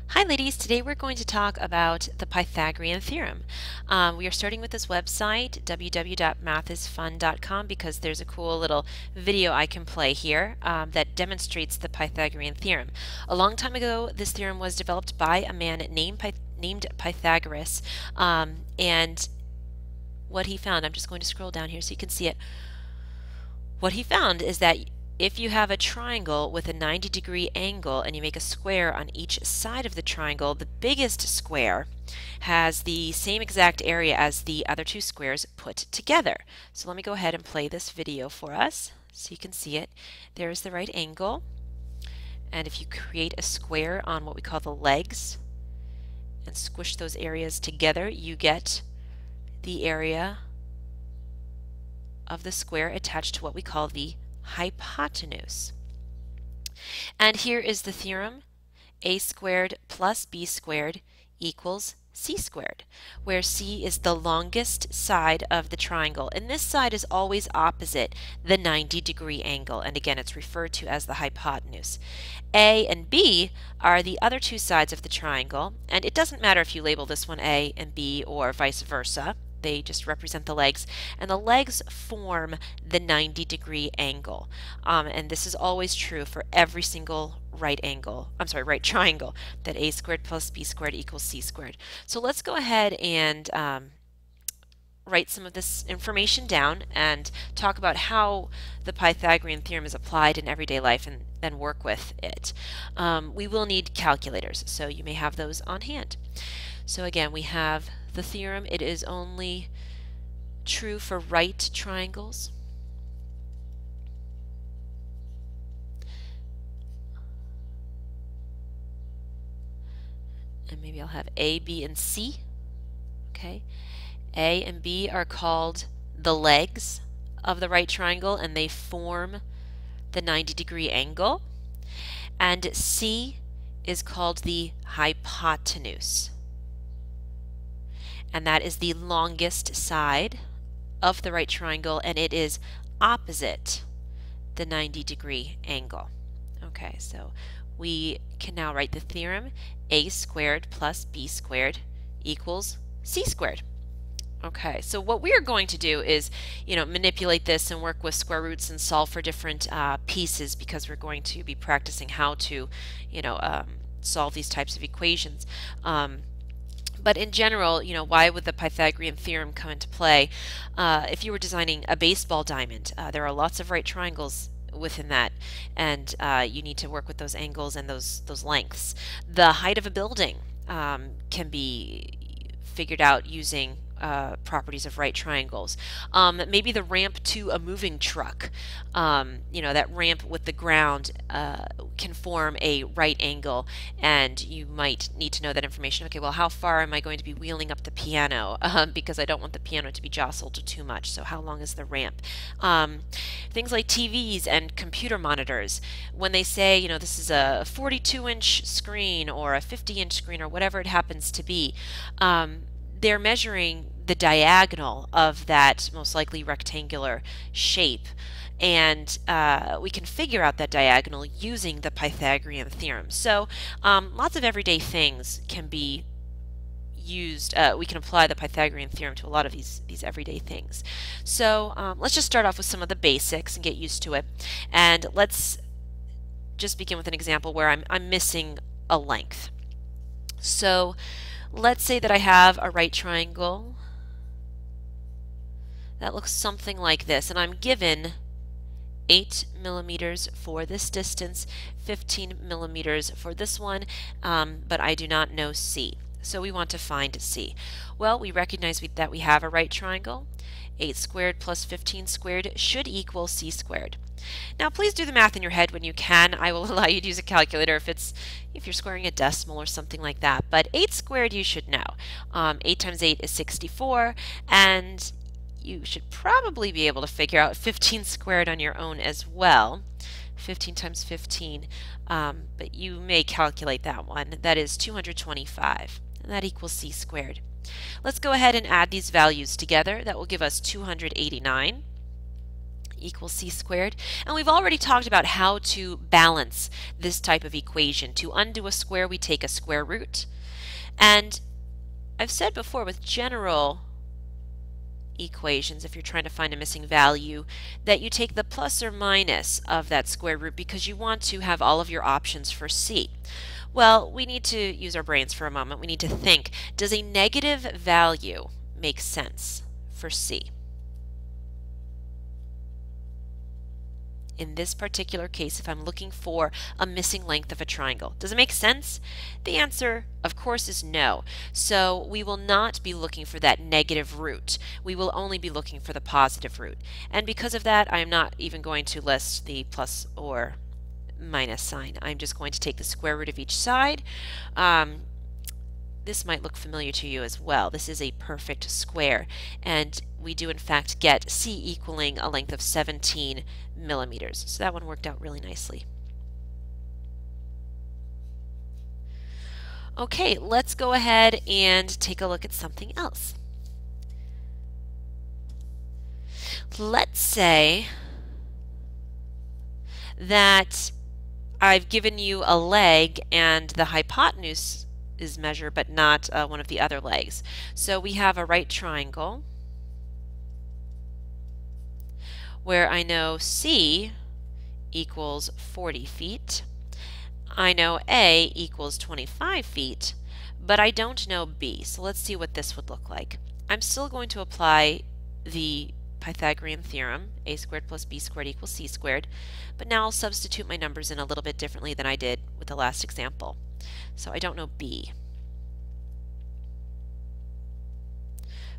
Hi ladies, today we're going to talk about the Pythagorean theorem. We are starting with this website, www.mathisfun.com, because there's a cool little video I can play here that demonstrates the Pythagorean theorem. A long time ago, this theorem was developed by a man named Pythagoras, and what he found, I'm just going to scroll down here so you can see it. What he found is that if you have a triangle with a 90-degree angle and you make a square on each side of the triangle, the biggest square has the same exact area as the other two squares put together. So let me go ahead and play this video for us so you can see it. There is the right angle, and if you create a square on what we call the legs and squish those areas together, you get the area of the square attached to what we call the hypotenuse. And here is the theorem: a squared plus b squared equals c squared, where c is the longest side of the triangle, and this side is always opposite the 90-degree angle, and again it's referred to as the hypotenuse. A and b are the other two sides of the triangle, and it doesn't matter if you label this one a and b or vice versa. They just represent the legs, and the legs form the 90-degree angle. And this is always true for every single right triangle, that a squared plus b squared equals c squared. So let's go ahead and write some of this information down and talk about how the Pythagorean theorem is applied in everyday life and then work with it. We will need calculators, so you may have those on hand. So again, we have the theorem. It is only true for right triangles. And maybe I'll have A, B, and C. Okay. A and B are called the legs of the right triangle, and they form the 90-degree angle. And C is called the hypotenuse, and that is the longest side of the right triangle, and it is opposite the 90-degree angle. Okay, so we can now write the theorem: a squared plus b squared equals c squared. Okay, so what we are going to do is, manipulate this and work with square roots and solve for different pieces, because we're going to be practicing how to, solve these types of equations. But in general, why would the Pythagorean theorem come into play? If you were designing a baseball diamond, there are lots of right triangles within that, and you need to work with those angles and those lengths. The height of a building can be figured out using properties of right triangles. Maybe the ramp to a moving truck, that ramp with the ground can form a right angle, and you might need to know that information. Okay, well, how far am I going to be wheeling up the piano? Because I don't want the piano to be jostled too much, so how long is the ramp? Things like TVs and computer monitors, when they say, this is a 42-inch screen or a 50-inch screen or whatever it happens to be, they're measuring the diagonal of that most likely rectangular shape, and we can figure out that diagonal using the Pythagorean theorem. So lots of everyday things can be used. We can apply the Pythagorean theorem to a lot of these everyday things. So let's just start off with some of the basics and get used to it, and let's just begin with an example where I'm missing a length. So let's say that I have a right triangle that looks something like this, and I'm given 8 millimeters for this distance, 15 millimeters for this one, but I do not know C. So we want to find C. Well, we recognize that we have a right triangle. 8 squared plus 15 squared should equal C squared. Now please do the math in your head when you can. I will allow you to use a calculator if you're squaring a decimal or something like that. But 8 squared you should know. 8 times 8 is 64, and you should probably be able to figure out 15 squared on your own as well. 15 times 15, but you may calculate that one. That is 225, and that equals C squared. Let's go ahead and add these values together. That will give us 289. equals c squared. And we've already talked about how to balance this type of equation. To undo a square, we take a square root. And I've said before, with general equations, if you're trying to find a missing value, that you take the plus or minus of that square root because you want to have all of your options for c. Well, we need to use our brains for a moment. We need to think, does a negative value make sense for c? In this particular case, if I'm looking for a missing length of a triangle, does it make sense? The answer, of course, is no. So we will not be looking for that negative root. We will only be looking for the positive root. And because of that, I'm not even going to list the plus or minus sign. I'm just going to take the square root of each side. This might look familiar to you as well. This is a perfect square, and we do in fact get c equaling a length of 17 millimeters. So that one worked out really nicely. Okay, let's go ahead and take a look at something else. Let's say that I've given you a leg and the hypotenuse is measured but not one of the other legs. So we have a right triangle where I know C equals 40 feet. I know A equals 25 feet, but I don't know B. So let's see what this would look like. I'm still going to apply the Pythagorean theorem, a squared plus b squared equals c squared, but now I'll substitute my numbers in a little bit differently than I did with the last example. So I don't know b.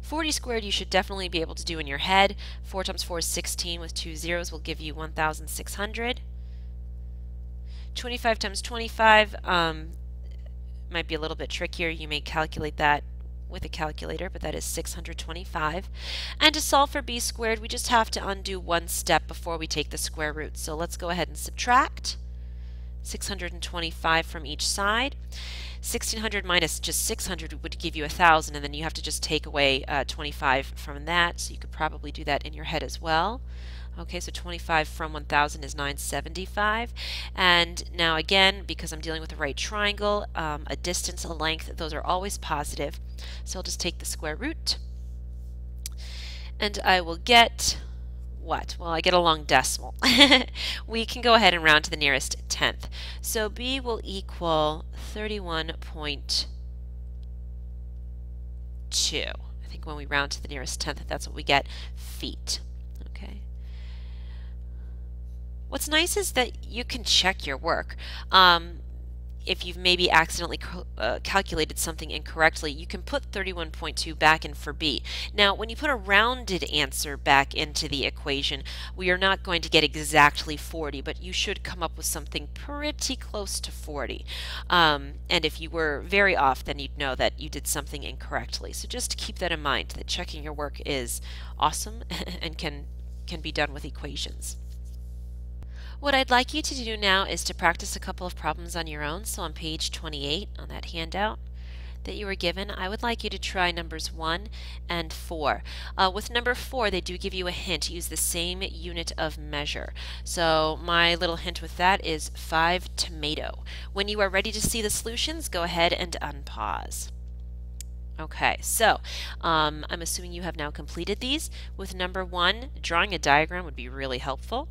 40 squared you should definitely be able to do in your head. 4 times 4 is 16 with 2 zeros will give you 1,600. 25 times 25 might be a little bit trickier. You may calculate that with a calculator, but that is 625. And to solve for b squared, we just have to undo one step before we take the square root. So let's go ahead and subtract 625 from each side. 1600 minus just 600 would give you 1,000, and then you have to just take away 25 from that. So you could probably do that in your head as well. Okay, so 25 from 1,000 is 975. And now again, because I'm dealing with a right triangle, a distance, a length, those are always positive. So I'll just take the square root. And I will get what? Well, I get a long decimal. We can go ahead and round to the nearest tenth. So B will equal 31.2. I think when we round to the nearest tenth, that's what we get, feet. Okay. What's nice is that you can check your work. If you've maybe accidentally calculated something incorrectly, you can put 31.2 back in for B. Now, when you put a rounded answer back into the equation, we are not going to get exactly 40, but you should come up with something pretty close to 40. And if you were very off, then you'd know that you did something incorrectly. So just keep that in mind, that checking your work is awesome and can be done with equations. What I'd like you to do now is to practice a couple of problems on your own. So on page 28 on that handout that you were given, I would like you to try numbers 1 and 4. With number 4, they do give you a hint. Use the same unit of measure. So my little hint with that is 5 tomato. When you are ready to see the solutions, go ahead and unpause. Okay, so I'm assuming you have now completed these. With number 1, drawing a diagram would be really helpful.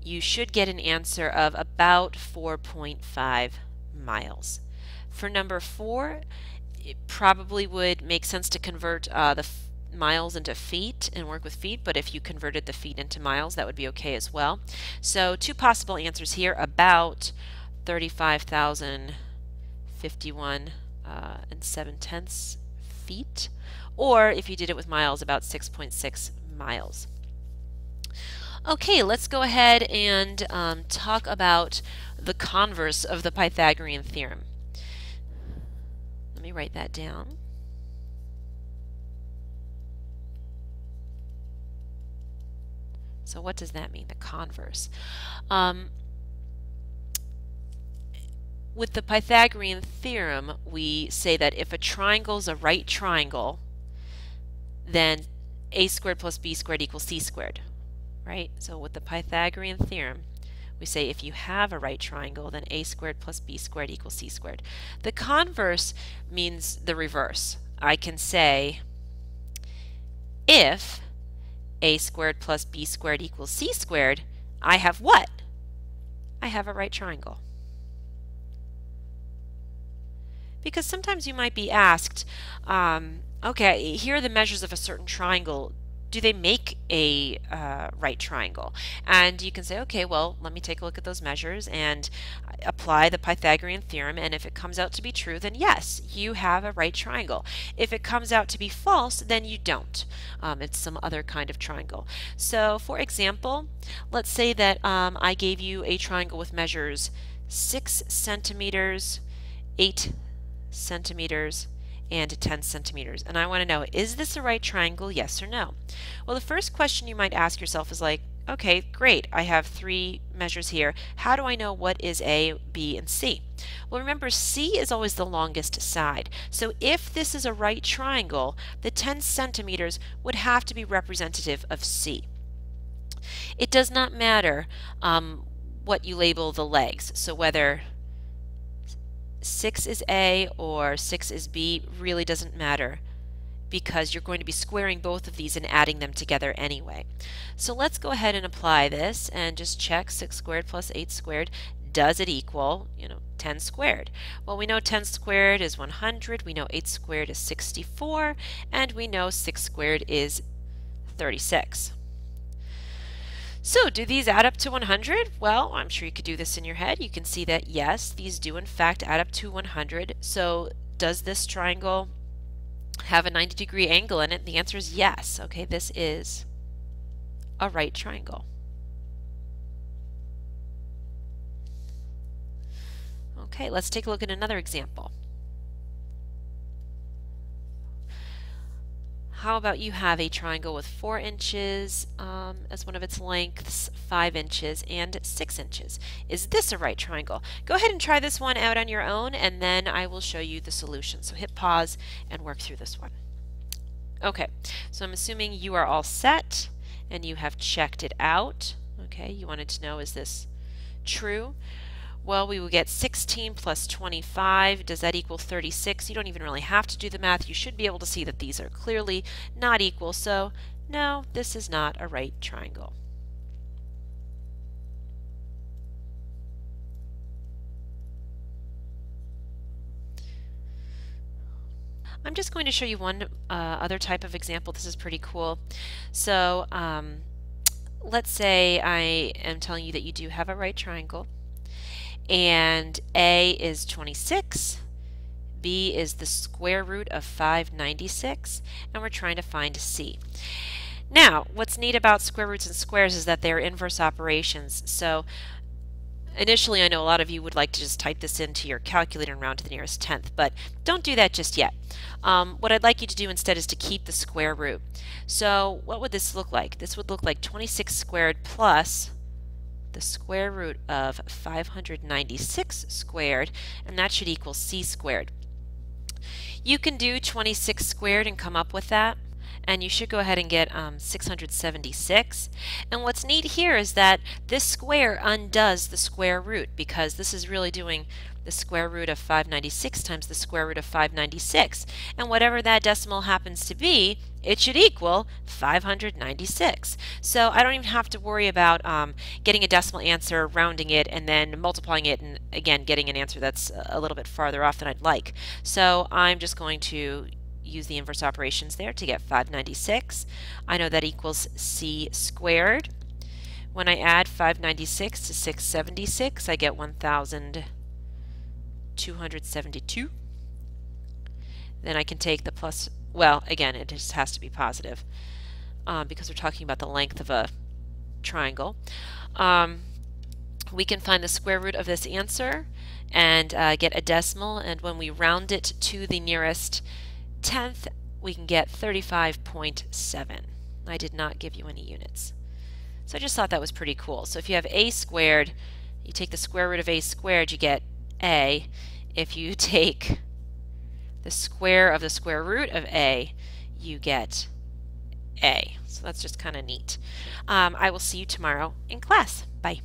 You should get an answer of about 4.5 miles. For number 4, it probably would make sense to convert the miles into feet and work with feet, but if you converted the feet into miles, that would be okay as well. So 2 possible answers here, about 35,051 and 7/10 feet, or if you did it with miles, about 6.6 miles. Okay, let's go ahead and talk about the converse of the Pythagorean theorem. Let me write that down. So what does that mean, the converse? With the Pythagorean theorem, we say that if a triangle is a right triangle, then a squared plus b squared equals c squared. right? So with the Pythagorean theorem, we say if you have a right triangle, then a squared plus b squared equals c squared. The converse means the reverse. I can say if a squared plus b squared equals c squared, I have what? I have a right triangle. Because sometimes you might be asked, okay, here are the measures of a certain triangle. Do they make a right triangle? And you can say, okay, well, let me take a look at those measures and apply the Pythagorean theorem, and if it comes out to be true, then yes, you have a right triangle. If it comes out to be false, then you don't. It's some other kind of triangle. So for example, let's say that I gave you a triangle with measures 6 centimeters, 8 centimeters, and 10 centimeters. And I want to know, is this a right triangle, yes or no? Well, the first question you might ask yourself is like, okay, great, I have 3 measures here. How do I know what is A, B, and C? Well, remember, C is always the longest side. So if this is a right triangle, the 10 centimeters would have to be representative of C. It does not matter what you label the legs. So whether 6 is A or 6 is B really doesn't matter, because you're going to be squaring both of these and adding them together anyway. So let's go ahead and apply this and just check 6 squared plus 8 squared. Does it equal, 10 squared? Well, we know 10 squared is 100, we know 8 squared is 64, and we know 6 squared is 36. So do these add up to 100? Well, I'm sure you could do this in your head. You can see that yes, these do in fact add up to 100. So does this triangle have a 90-degree angle in it? The answer is yes. Okay, this is a right triangle. Okay, let's take a look at another example. How about you have a triangle with 4 inches as one of its lengths, 5 inches, and 6 inches. Is this a right triangle? Go ahead and try this one out on your own, and then I will show you the solution. So hit pause and work through this one. Okay, so I'm assuming you are all set and you have checked it out. Okay, you wanted to know, is this true? Well, we will get 16 plus 25. Does that equal 36? You don't even really have to do the math. You should be able to see that these are clearly not equal. So, no, this is not a right triangle. I'm just going to show you one other type of example. This is pretty cool. So, let's say I am telling you that you do have a right triangle, and A is 26, B is the square root of 596, and we're trying to find C. Now, what's neat about square roots and squares is that they're inverse operations. So initially, I know a lot of you would like to just type this into your calculator and round to the nearest tenth, but don't do that just yet. What I'd like you to do instead is to keep the square root. So what would this look like? This would look like 26 squared plus the square root of 596 squared, and that should equal C squared. You can do 26 squared and come up with that, and you should go ahead and get 676. And what's neat here is that this square undoes the square root, because this is really doing the square root of 596 times the square root of 596. And whatever that decimal happens to be, it should equal 596. So I don't even have to worry about getting a decimal answer, rounding it, and then multiplying it, and again getting an answer that's a little bit farther off than I'd like. So I'm just going to use the inverse operations there to get 596. I know that equals C squared. When I add 596 to 676, I get 1,272. Then I can take the plus, well, again, it just has to be positive because we're talking about the length of a triangle. We can find the square root of this answer and get a decimal, and when we round it to the nearest tenth, we can get 35.7. I did not give you any units. So I just thought that was pretty cool. So if you have a squared, you take the square root of a squared, you get a. If you take the square of the square root of a, you get A. So that's just kind of neat. I will see you tomorrow in class. Bye.